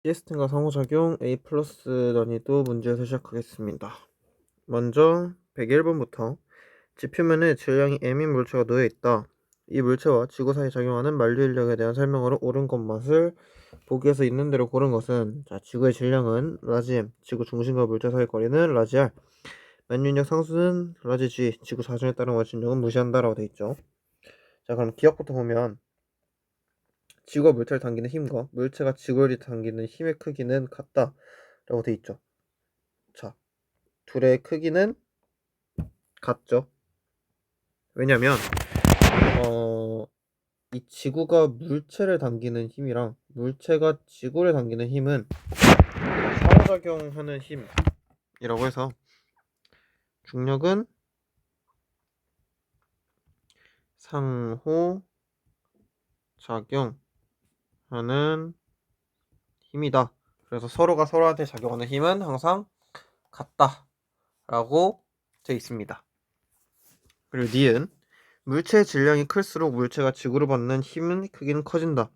시스템과 상호작용 A 플러스 난이도 문제에서 시작하겠습니다. 먼저 101번부터 지표면에 질량이 M인 물체가 놓여 있다. 이 물체와 지구 사이에 작용하는 만류인력에 대한 설명으로 옳은 것맛을 보기에서 있는 대로 고른 것은 지구의 질량은 라지 M, 지구 중심과 물체 사이 거리는 라지 R, 만류인력 상수는 라지 G, 지구 자전에 따른 원심력은 무시한다 라고 되어 있죠. 그럼 기억부터 보면 지구가 물체를 당기는 힘과 물체가 지구를 당기는 힘의 크기는 같다 라고 되어 있죠. 자, 둘의 크기는 같죠. 왜냐면 이 지구가 물체를 당기는 힘이랑 물체가 지구를 당기는 힘은 상호작용하는 힘이라고 해서 중력은 상호작용하는 힘이다. 그래서 서로가 서로한테 작용하는 힘은 항상 같다 라고 되어 있습니다. 그리고 니은 물체의 질량이 클수록 물체가 지구를 받는 힘은 크기는 커진다.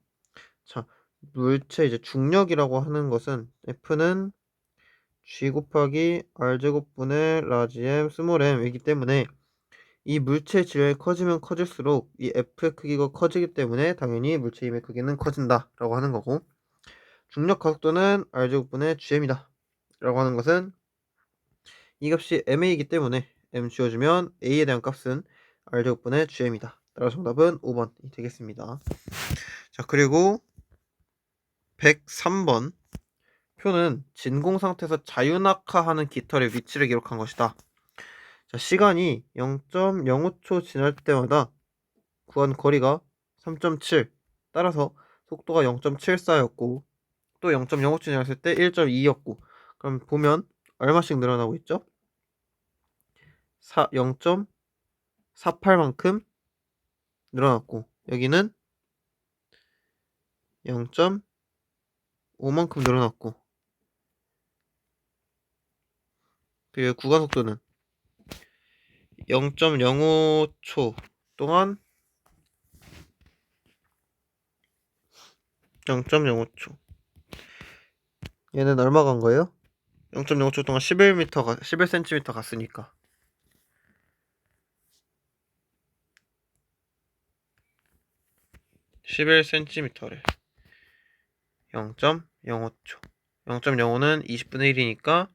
자, 물체 이제 중력이라고 하는 것은 F는 G 곱하기 R제곱분의 라지 M 스몰 m이기 때문에 이 물체의 질량이 커지면 커질수록 이 F의 크기가 커지기 때문에 당연히 물체 힘의 크기는 커진다 라고 하는 거고, 중력 가속도는 R제곱분의 GM이다 라고 하는 것은 이 값이 MA이기 때문에 M 지워주면 A에 대한 값은 R제곱분의 GM이다. 따라서 정답은 5번이 되겠습니다. 자, 그리고 103번 표는 진공 상태에서 자유낙하하는 깃털의 위치를 기록한 것이다. 자, 시간이 0.05초 지날 때마다 구한 거리가 3.7, 따라서 속도가 0.74였고 또 0.05초 지났을 때 1.2였고, 그럼 보면 얼마씩 늘어나고 있죠? 0.48만큼 늘어났고 여기는 0.5만큼 늘어났고, 그리고 구간 속도는 0.05초 동안 0.05초, 얘는 얼마 간 거예요? 0.05초 동안 11cm 갔으니까 11cm래. 0.05초 0.05는 20분의 1이니까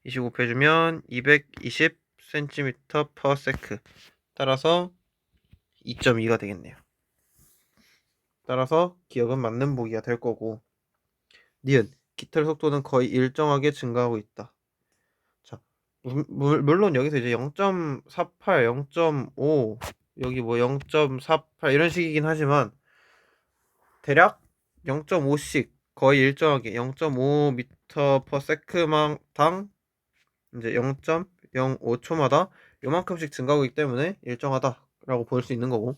20 곱해주면 220cm/s, 따라서 2.2가 되겠네요. 따라서 기억은 맞는 보기가 될 거고, 니은 깃털 속도는 거의 일정하게 증가하고 있다. 자, 물론 여기서 이제 0.48, 0.5, 여기 뭐 0.48 이런 식이긴 하지만 대략 0.5씩 거의 일정하게 0.5m/s당 이제 0.05초마다 요만큼씩 증가하고 있기 때문에 일정하다라고 볼 수 있는 거고,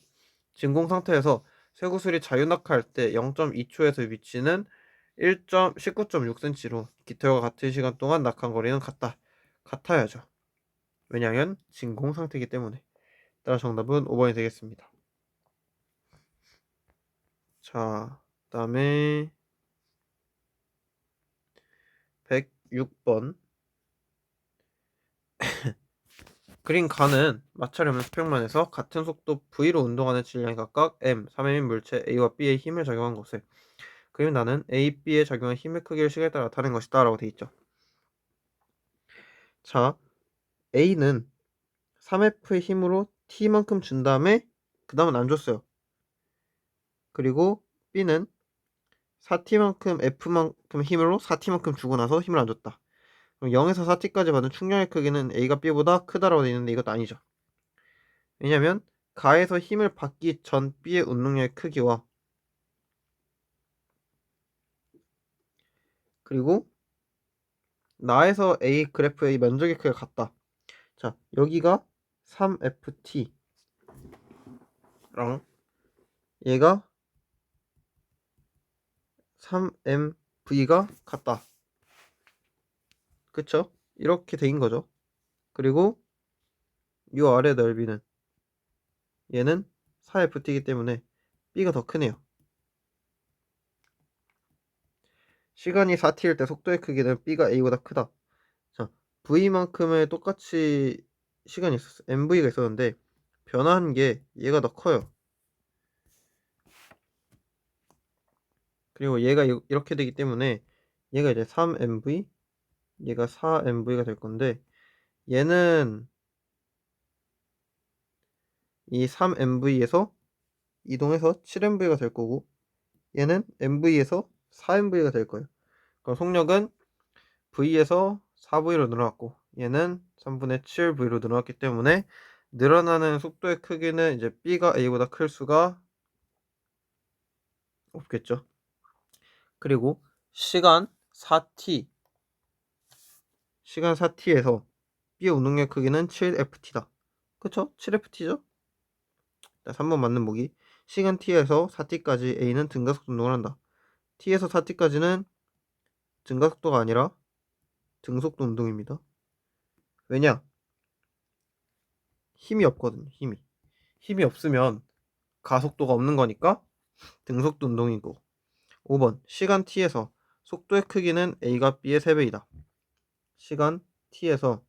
진공 상태에서 쇠구슬이 자유낙하할 때 0.2초에서 위치는 19.6cm로 깃털과 같은 시간 동안 낙하한 거리는 같아야죠. 왜냐하면 진공 상태이기 때문에. 따라 정답은 5번이 되겠습니다. 자, 그다음에 106번 그린 가는 마찰이 없는 수평면에서 같은 속도 V로 운동하는 질량이 각각 M, 3M인 물체 A와 B의 힘을 작용한 것을 그림 나는 A, B에 작용한 힘의 크기를 시간에 따라 나타낸 것이다 라고 되어 있죠. 자, A는 3F의 힘으로 T만큼 준 다음에 그 다음은 안 줬어요. 그리고 B는 4T만큼 F만큼 힘으로 4T만큼 주고 나서 힘을 안 줬다. 그럼 0에서 4T까지 받은 충격의 크기는 A가 B보다 크다라고 되어 있는데 이것도 아니죠. 왜냐면 가에서 힘을 받기 전 B의 운동량의 크기와 그리고 나에서 A 그래프의 면적의 크기가 같다. 자, 여기가 3FT랑 얘가 3MV가 같다. 그쵸? 이렇게 돼인 거죠. 그리고 요 아래 넓이는 얘는 4FT이기 때문에 B가 더 크네요. 시간이 4t일 때 속도의 크기는 b가 a보다 크다. 자, v만큼의 똑같이 시간이 있었어. mv가 있었는데 변화한 게 얘가 더 커요. 그리고 얘가 이렇게 되기 때문에 얘가 이제 3mv, 얘가 4mv가 될 건데 얘는 이 3mv에서 이동해서 7mv가 될 거고 얘는 mv에서 4mv가 될 거예요. 그럼 속력은 v에서 4v로 늘어났고 얘는 3분의 7v로 늘어났기 때문에 늘어나는 속도의 크기는 이제 b가 a보다 클 수가 없겠죠. 그리고 시간 4t 에서 b의 운동량 크기는 7ft다. 그쵸? 7ft죠? 3번 맞는 보기. 시간 t에서 4t까지 a는 등가속도 운동을 한다. t에서 4t까지는 등가속도가 아니라 등속도 운동입니다. 왜냐? 힘이 없거든요. 힘이 없으면 가속도가 없는 거니까 등속도 운동이고. 5번 시간 t에서 속도의 크기는 a가 b의 3배이다. 시간 t에서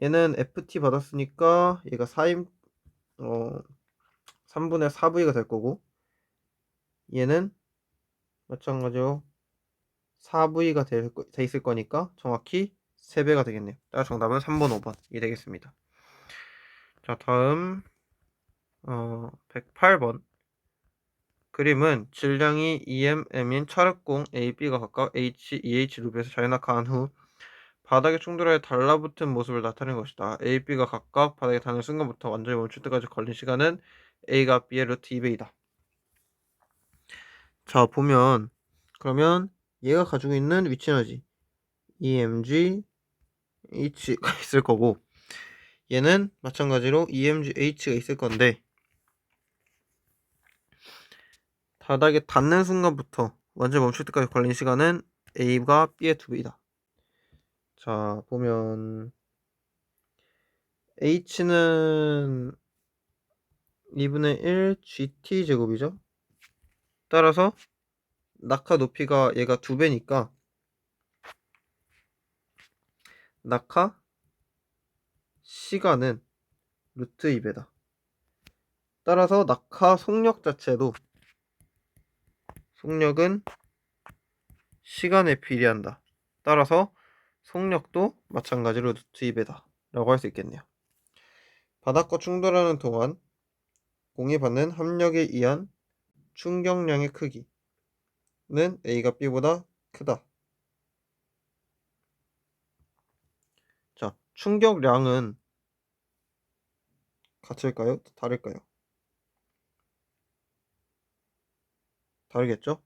얘는 ft 받았으니까 얘가 3분의 4v가 될 거고 얘는 마찬가지로 4v가 돼 있을 거니까 정확히 3배가 되겠네요. 따라 정답은 3번, 5번이 되겠습니다. 자, 다음 108번 그림은 질량이 EMM인 찰흙공 A, B가 각각 H, EH 루프에서 자연낙하한 후 바닥에 충돌하여 달라붙은 모습을 나타낸 것이다. A, B가 각각 바닥에 닿는 순간부터 완전히 멈출 때까지 걸린 시간은 A가 B의 루트 2배이다. 자, 보면 그러면 얘가 가지고 있는 위치 에너지 EMG, H가 있을 거고 얘는 마찬가지로 EMG, H가 있을 건데 바닥에 닿는 순간부터 완전히 멈출 때까지 걸린 시간은 A가 B의 2배이다. 자, 보면 H는 2분의 1 GT 제곱이죠. 따라서 낙하 높이가 얘가 2배니까 낙하 시간은 루트 2배다. 따라서 낙하 속력 자체도 속력은 시간에 비례한다. 따라서 속력도 마찬가지로 루트 2배다 라고 할 수 있겠네요. 바닥과 충돌하는 동안 공이 받는 합력에 의한 충격량의 크기는 A가 B보다 크다. 자, 충격량은 같을까요? 다를까요? 다르겠죠?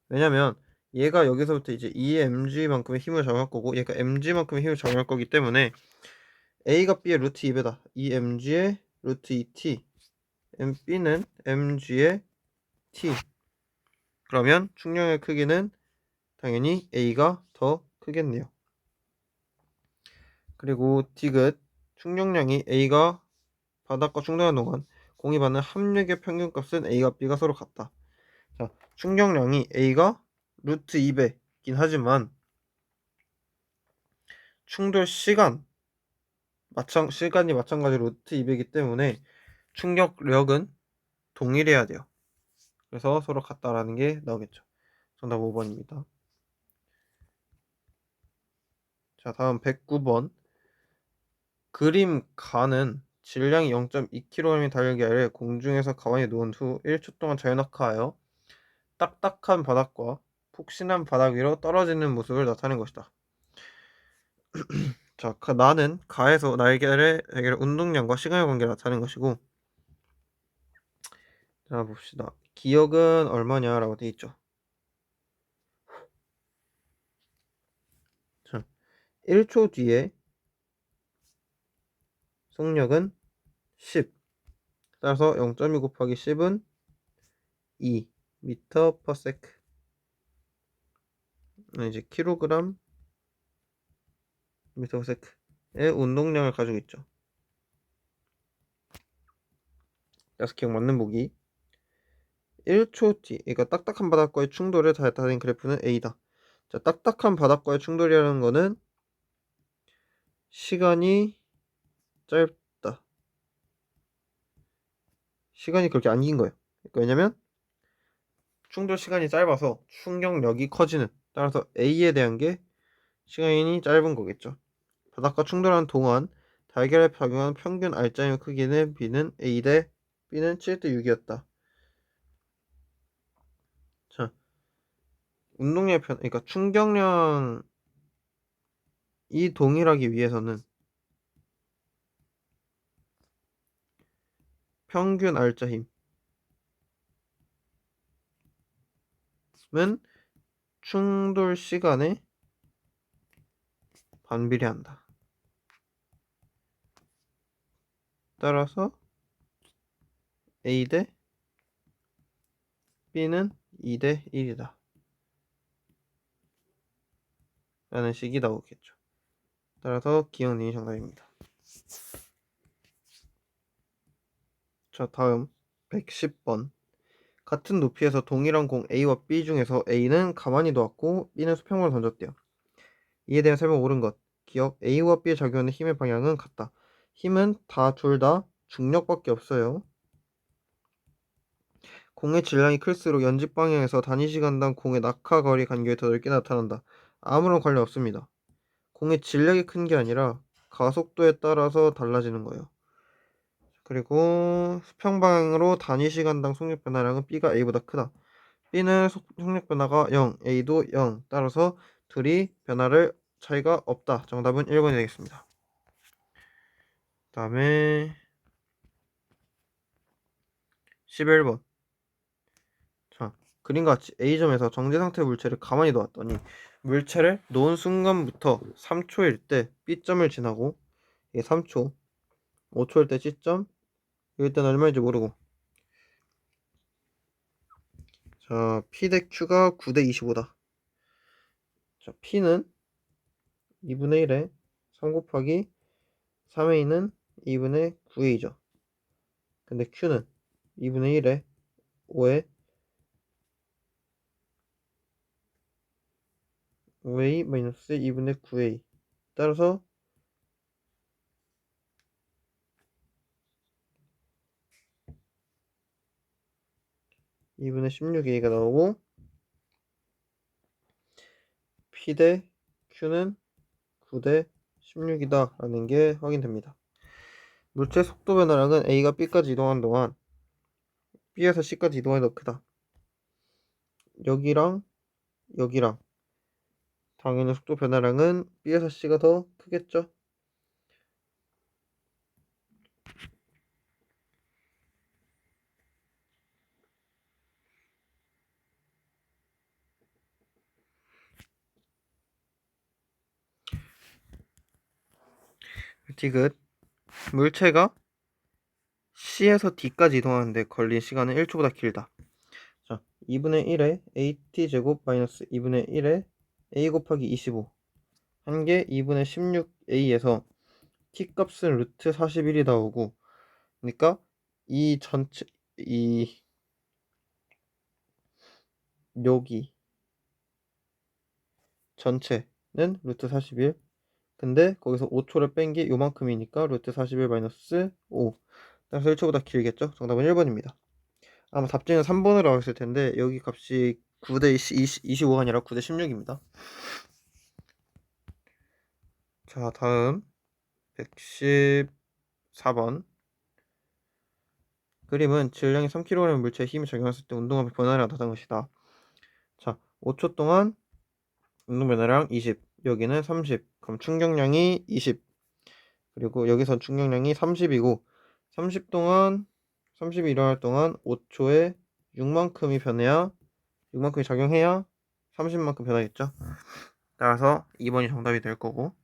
왜냐면 얘가 여기서부터 이제 EMG만큼의 힘을 작용할 거고 얘가 MG만큼의 힘을 작용할 거기 때문에 A가 B의 루트 2배다. EMG의 루트 2T B는 MG의 T. 그러면 충격의 크기는 당연히 A가 더 크겠네요. 그리고 디귿 충격량이 A가 바닥과 충돌하는 동안 공이 받는 합력의 평균값은 A와 B가 서로 같다. 자, 충격량이 A가 루트 2배긴 하지만 충돌 시간이 마찬가지로 루트 2배이기 때문에 충격력은 동일해야 돼요. 그래서 서로 같다라는 게 나오겠죠. 정답 5번입니다. 자, 다음 109번 그림 가는 질량이 0.2kg의 달력이 아래 공중에서 가만히 놓은 후 1초 동안 자연낙하하여 딱딱한 바닥과 푹신한 바닥 위로 떨어지는 모습을 나타낸 것이다. 자, 나는 가에서 날개의 운동량과 시간의 관계를 나타낸 것이고 자, 봅시다. 기억은 얼마냐라고 되어 있죠. 자, 1초 뒤에 속력은 10. 따라서 0.2 곱하기 10은 2 미터 퍼 세크. 이제 킬로그램 미터 퍼 세크의 운동량을 가지고 있죠. 그래서 기억 맞는 보기. 1초 뒤, 그러니까 딱딱한 바닥과의 충돌을 나타낸 그래프는 A다. 자, 딱딱한 바닥과의 충돌이라는 거는 시간이 짧다. 시간이 그렇게 안 긴 거예요. 그러니까 왜냐면 충돌 시간이 짧아서 충격력이 커지는, 따라서 A에 대한 게 시간이 짧은 거겠죠. 바닥과 충돌하는 동안 달걀에 작용한 평균 알짜임 크기는 B는 A 대 B는 7 대 6이었다. 자, 운동량의 변, 그러니까 충격량이 동일하기 위해서는 평균 알짜 힘은 충돌 시간에 반비례한다. 따라서 A 대 B는 2 대 1이다. 라는 식이 나오겠죠. 따라서 기억님이 정답입니다. 자, 다음 110번. 같은 높이에서 동일한 공 A와 B 중에서 A는 가만히 놓았고 B는 수평을 던졌대요. 이에 대한 설명 옳은 것. 기억, A와 B에 작용하는 힘의 방향은 같다. 힘은 둘 다 중력밖에 없어요. 공의 질량이 클수록 연직 방향에서 단위 시간당 공의 낙하 거리 간격이 더 넓게 나타난다. 아무런 관련 없습니다. 공의 질량이 큰 게 아니라 가속도에 따라서 달라지는 거예요. 그리고 수평 방향으로 단위 시간당 속력 변화량은 B가 A보다 크다. B는 속력 변화가 0, A도 0. 따라서 둘이 변화를 차이가 없다. 정답은 1번이 되겠습니다. 그 다음에 11번. 자, 그림과 같이 A점에서 정지 상태 물체를 가만히 놓았더니 물체를 놓은 순간부터 3초일 때 B점을 지나고, 이게 3초, 5초일 때 C점, 이럴 때는 얼마인지 모르고, 자, P 대 Q가 9 대 25다. 자, P는 2분의 1에 3 곱하기 3A는 2분의 9A죠. 근데 Q는 2분의 1에 5에 5A 마이너스 2분의 9A. 따라서 2분의 16A가 나오고, P 대 Q는 9 대 16이다 라는 게 확인됩니다. 물체 속도 변화량은 A가 B까지 이동하는 동안 B에서 C까지 이동하는 게 더 크다. 여기랑 여기랑 당연히 속도 변화량은 B에서 C가 더 크겠죠. 디귿. 물체가 C에서 D까지 이동하는데 걸린 시간은 1초보다 길다. 자, 2분의 1에 AT제곱 마이너스 2분의 1에 A 곱하기 25 한 게 2분의 16A에서 T 값은 루트 41이 나오고, 그러니까 이 전체, 여기 전체는 루트 41. 근데 거기서 5초를 뺀 게 요만큼이니까 루트 41 마이너스 5. 따라서 1초보다 길겠죠? 정답은 1번입니다. 아마 답지는 3번으로 나왔을 텐데 여기 값이 9대 25가 아니라 9대 16입니다. 자, 다음 114번. 그림은 질량이 3kg 물체에 힘이 적용했을 때 운동하면 변화량이 나타난 것이다. 자, 5초 동안 운동 변화량 20, 여기는 30. 그럼 충격량이 20. 그리고 여기선 충격량이 30이고 30 동안 30이 일어날 동안 5초에 6만큼이 변해야 6만큼이 작용해야 30만큼 변하겠죠. 따라서 2번이 정답이 될 거고,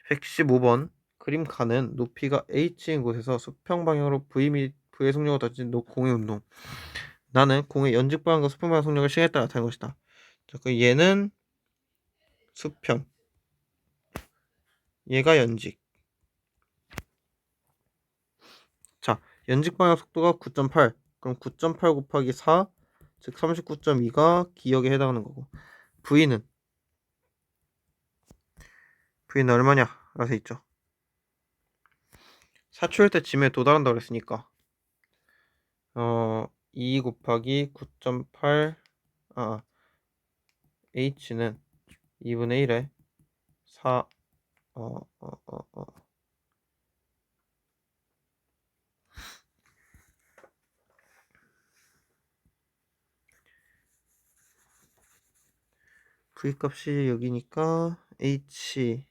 115번. 그림 가는 높이가 h인 곳에서 수평 방향으로 v 및 v의 속력을 따진 공의 운동. 나는 공의 연직 방향과 수평 방향 속력을 시간에 따라 나타낸 것이다. 자, 그 얘는 수평, 얘가 연직. 자, 연직 방향 속도가 9.8. 그럼 9.8 곱하기 4, 즉 39.2가 기역에 해당하는 거고, V는 얼마냐? 라서 있죠. 4초일 때 G에 도달한다고 그랬으니까 2 곱하기 9.8 H는 2분의 1에 4 V 값이 여기니까 H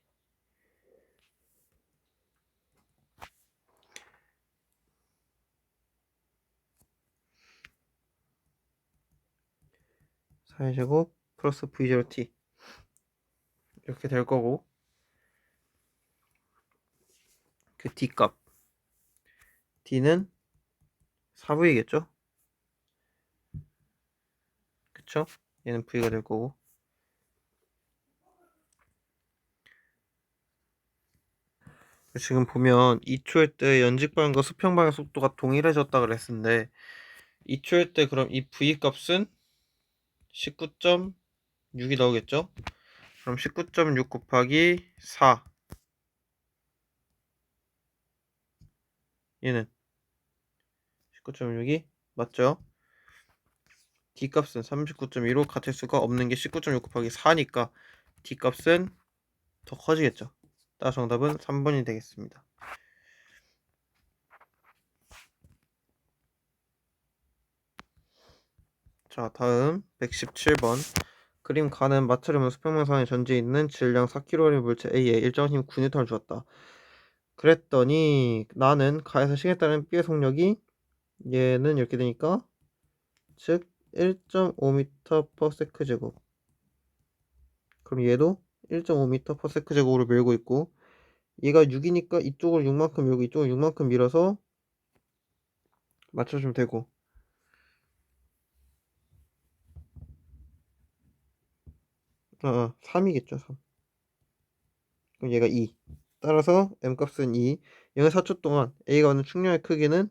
사제곱 플러스 V0T 이렇게 될 거고 그 D값 D는 4V겠죠? 그쵸? 얘는 V가 될 거고 지금 보면 2초일 때 연직 방향과 수평 방향 속도가 동일해졌다 그랬는데 2초일 때 그럼 이 V 값은 19.6이 나오겠죠? 그럼 19.6 곱하기 4 얘는 19.6이 맞죠? D값은 39.2로 같을 수가 없는 게 19.6 곱하기 4니까 D값은 더 커지겠죠. 따라서 정답은 3번이 되겠습니다. 자, 다음 117번. 그림 가는 마트르면 수평방향의 전지에 있는 질량 4kg의 물체 A에 일정한 힘 9N을 주었다. 그랬더니 나는 가에서 식에 따른 B의 속력이 얘는 이렇게 되니까 즉 1.5m/s 제곱. 그럼 얘도 1.5m/s 제곱으로 밀고 있고 얘가 6이니까 이쪽을 6만큼 밀고 이쪽을 6만큼 밀어서 맞춰주면 되고 3이겠죠 3. 그럼 얘가 2 따라서 M값은 2 얘가 4초 동안 A가 얻는 충격의 크기는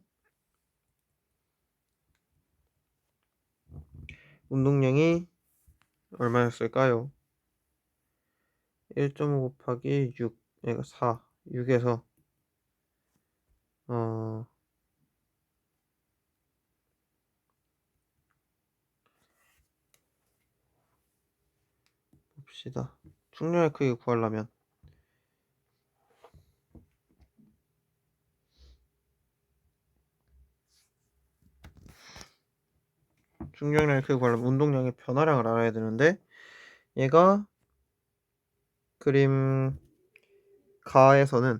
운동량이 얼마였을까요? 1.5 곱하기 6 얘가 4 6에서 봅시다. 충격의 크기 구하려면 충격량의 크기 구하려면 운동량의 변화량을 알아야 되는데 얘가 그림 가에서는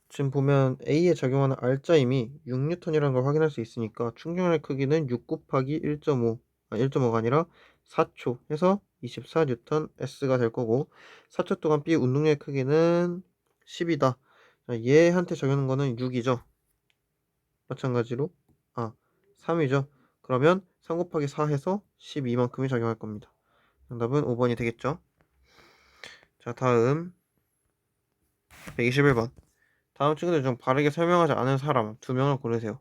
지금 보면 A에 적용하는 R자임이 6N이라는 걸 확인할 수 있으니까 충격량의 크기는 6 곱하기 1.5 1.5가 아니라 4초 해서 24N S가 될 거고 4초 동안 B 운동량의 크기는 10이다. 얘한테 적용하는 거는 6이죠. 마찬가지로 3이죠. 그러면 3 곱하기 4 해서 12만큼이 적용할 겁니다. 정답은 5번이 되겠죠. 자, 다음 121번. 다음 친구들 중 바르게 설명하지 않은 사람 2명을 고르세요.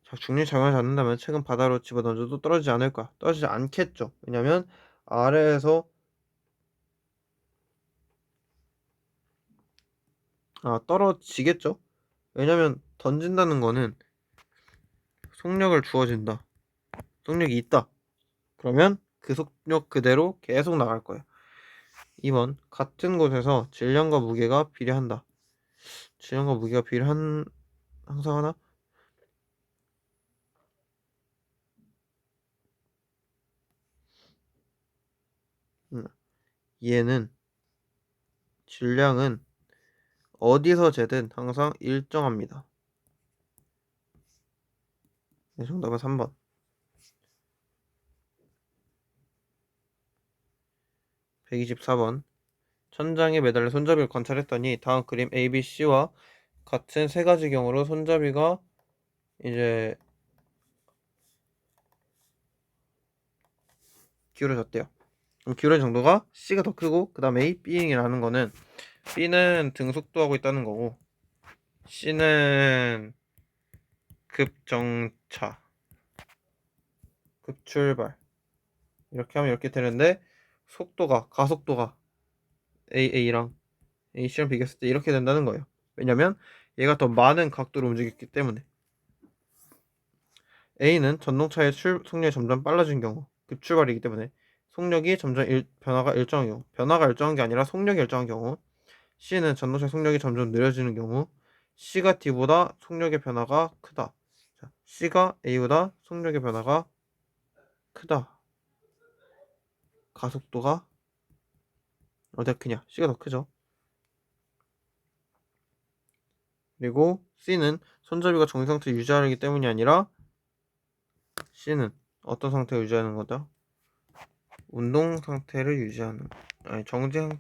자, 중력이 작용하지 않는다면 책은 바다로 집어던져도 떨어지지 않을까? 떨어지지 않겠죠. 왜냐면 아래에서 떨어지겠죠. 왜냐면 던진다는 거는 속력을 주어진다. 속력이 있다. 그러면 그 속력 그대로 계속 나갈 거예요. 2번 같은 곳에서 질량과 무게가 비례한다. 질량과 무게가 비례한 항상 하나? 얘는 질량은 어디서 재든 항상 일정합니다. 네, 정답은 3번. 124번. 천장에 매달린 손잡이를 관찰했더니 다음 그림 ABC와 같은 세 가지 경우로 손잡이가 이제 기울어졌대요. 그럼 기울어진 정도가 C가 더 크고 그 다음 A, B이라는 거는 B는 등속도하고 있다는 거고 C는 급정차, 급출발 이렇게 하면 이렇게 되는데 가속도가 AA랑 AC랑 비교했을 때 이렇게 된다는 거예요. 왜냐면 얘가 더 많은 각도로 움직였기 때문에. A는 전동차의 속력이 점점 빨라진 경우, 급출발이기 때문에 속력이 점점 변화가 일정한 경우, 변화가 일정한 게 아니라 속력이 일정한 경우. C는 전동차 속력이 점점 느려지는 경우, C가 D보다 속력의 변화가 크다. 자, C가 A보다 속력의 변화가 크다. 가속도가 어디가 크냐? C가 더 크죠. 그리고 C는 손잡이가 정지 상태 유지하기 때문이 아니라 C는 어떤 상태를 유지하는 거다? 운동 상태를 유지하는, 아니 정지 상태.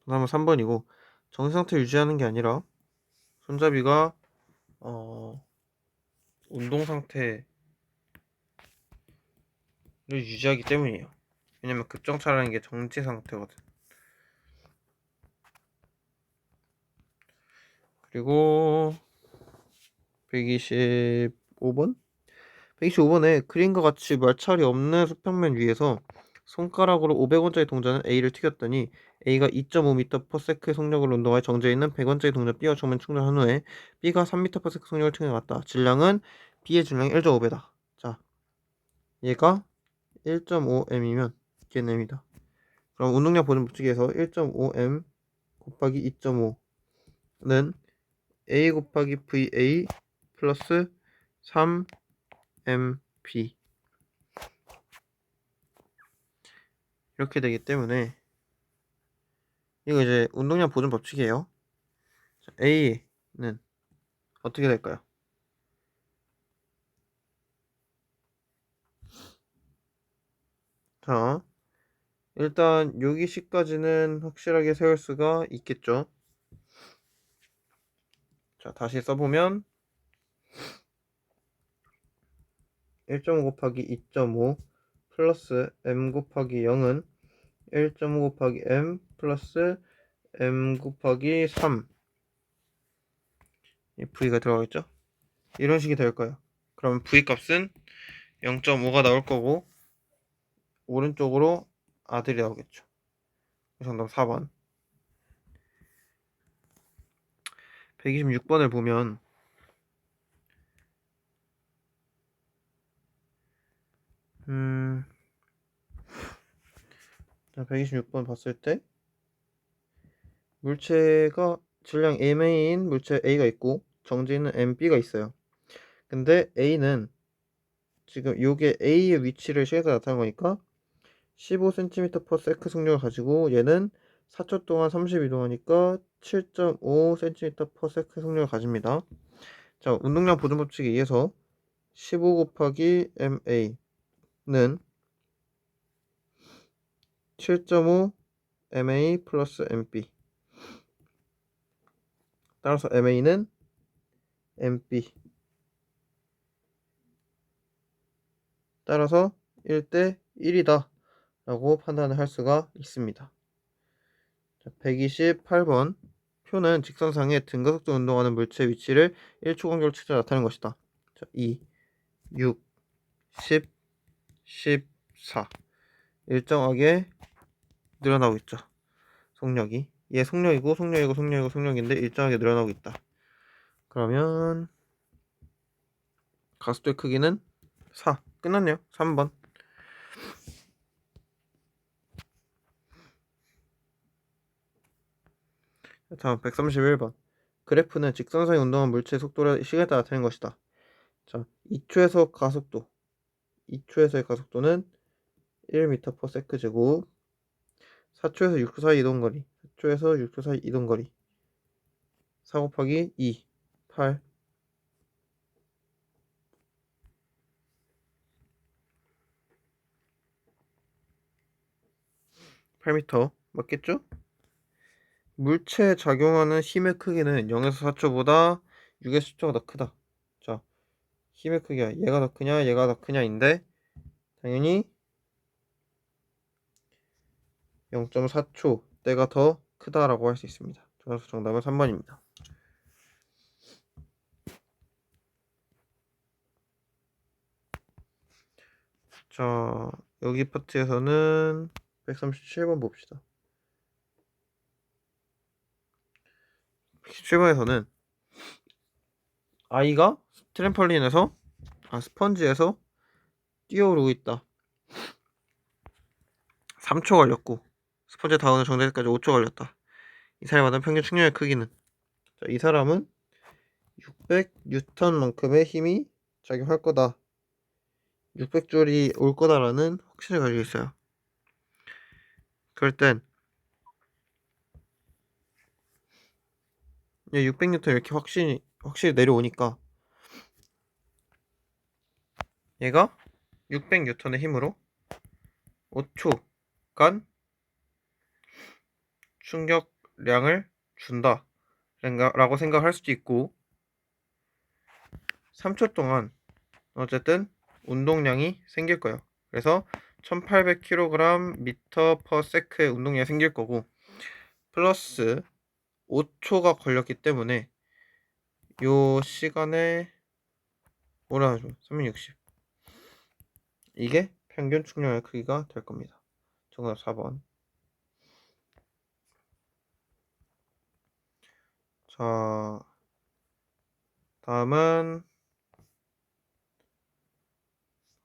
그다음은 3번이고, 정지 상태 유지하는 게 아니라 손잡이가 운동 상태를 유지하기 때문이에요. 왜냐면 급정차라는 게 정지 상태거든. 그리고 125번? 125번에 그림과 같이 말찰이 없는 수평면 위에서 손가락으로 500원짜리 동전은 A를 튀겼더니 A가 2.5m/s의 속력으로 운동하여 정지해 있는 100원짜리 동전 B와 정면 충돌한 후에 B가 3m/s 속력을 튀겨갔다. 질량은 B의 질량이 1.5배다. 자, 얘가 1.5m이면 걔는 m이다. 그럼 운동량 보존 법칙에서 1.5m 곱하기 2.5는 A 곱하기 VA 플러스 3mp 이렇게 되기 때문에 이거 이제 운동량 보존 법칙이에요. 자, A는 어떻게 될까요? 자, 일단 여기시까지는 확실하게 세울 수가 있겠죠. 자, 다시 써보면 1.5 곱하기 2.5 플러스 m 곱하기 0은 1.5 곱하기 m 플러스 m 곱하기 3 이 V가 들어가겠죠? 이런 식이 될 거예요. 그럼 V 값은 0.5가 나올 거고 오른쪽으로 아들이 나오겠죠. 정답 4번. 126번을 보면 자, 126번 봤을 때 물체가 질량 mA인 물체 A가 있고 정지는 MB가 있어요. 근데 A는 지금 요게 A의 위치를 시에서 나타난 거니까 15cm/s 속력을 가지고 얘는 4초 동안 30 이동하니까 7.5cm/s 속력을 가집니다. 자, 운동량 보존 법칙에 의해서 15 곱하기 MA는 7.5 MA 플러스 MP. 따라서 MA는 MP. 따라서 1대 1이다 라고 판단을 할 수가 있습니다. 128번 표는 직선상에 등가속도 운동하는 물체의 위치를 1초 간격으로 측정해 나타내는 것이다. 자, 2, 6, 10, 14 일정하게 늘어나고 있죠. 속력이 얘 속력인데 일정하게 늘어나고 있다. 그러면 가속도의 크기는 4. 끝났네요. 3번. 다음 131번. 그래프는 직선상에 운동한 물체의 속도를 시간에 따라 나타낸 것이다. 자, 2초에서의 가속도는 1m/s 제곱. 4초에서 6초 사이 이동거리. 4초에서 6초 사이 이동거리. 4 곱하기 2, 8. 8m 맞겠죠? 물체에 작용하는 힘의 크기는 0에서 4초보다 6에서 10초가 더 크다. 자, 힘의 크기야 얘가 더 크냐 얘가 더 크냐인데 당연히 0.4초 때가 더 크다라고 할 수 있습니다. 그래서 정답은 3번입니다. 자, 여기 파트에서는 137번 봅시다. 117번에서는 아이가 스펀지에서 뛰어오르고 있다. 3초 걸렸고 스펀지 다운을 정리하기까지 5초 걸렸다. 이 사람이 받은 평균 충격의 크기는, 자, 이 사람은 600N만큼의 힘이 작용할 거다. 600J이 올 거다라는 확신을 가지고 있어요. 그럴 땐 600N 이렇게 확실히 내려오니까 얘가 600N의 힘으로 5초간 충격량을 준다 라고 생각할 수도 있고, 3초 동안 어쨌든 운동량이 생길 거예요. 그래서 1800kg m/s의 운동량이 생길 거고, 플러스 5초가 걸렸기 때문에 요 시간에 뭐라 하죠? 360. 이게 평균 충격의 크기가 될 겁니다. 정답 4번. 자, 다음은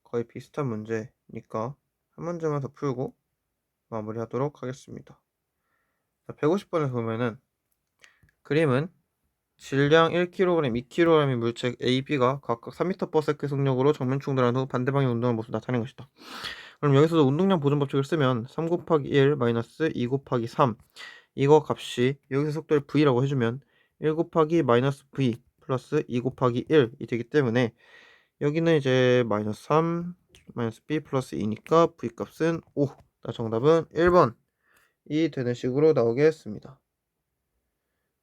거의 비슷한 문제니까 한 문제만 더 풀고 마무리하도록 하겠습니다. 150번에 보면은 그림은 질량 1kg, 2kg의 물체 A, B가 각각 3m/s 속력으로 정면 충돌한 후 반대 방향 운동하는 모습을 나타낸 것이다. 그럼 여기서도 운동량 보존 법칙을 쓰면 3 곱하기 1 마이너스 2 곱하기 3, 이거 값이 여기서 속도를 V라고 해주면 1 곱하기 마이너스 V 플러스 2 곱하기 1이 되기 때문에 여기는 이제 마이너스 3 마이너스 B 플러스 2니까 V 값은 5. 정답은 1번이 되는 식으로 나오겠습니다.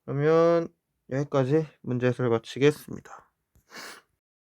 그러면 여기까지 문제 해설을 마치겠습니다.